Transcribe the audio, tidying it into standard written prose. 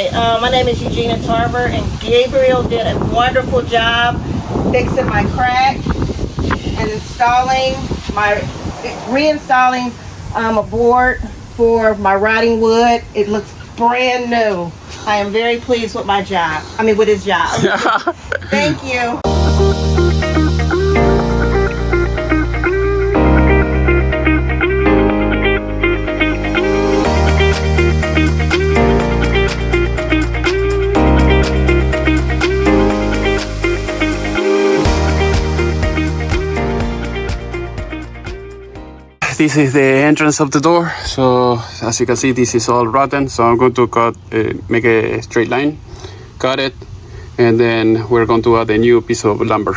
Okay, my name is Eugenia Carver and Gabriel did a wonderful job fixing my crack and reinstalling a board for my rotting wood. It looks brand new. I am very pleased with my job. With his job. Thank you. This is the entrance of the door. So as you can see, this is all rotten. So I'm going to make a straight line, cut it, and then we're going to add a new piece of lumber.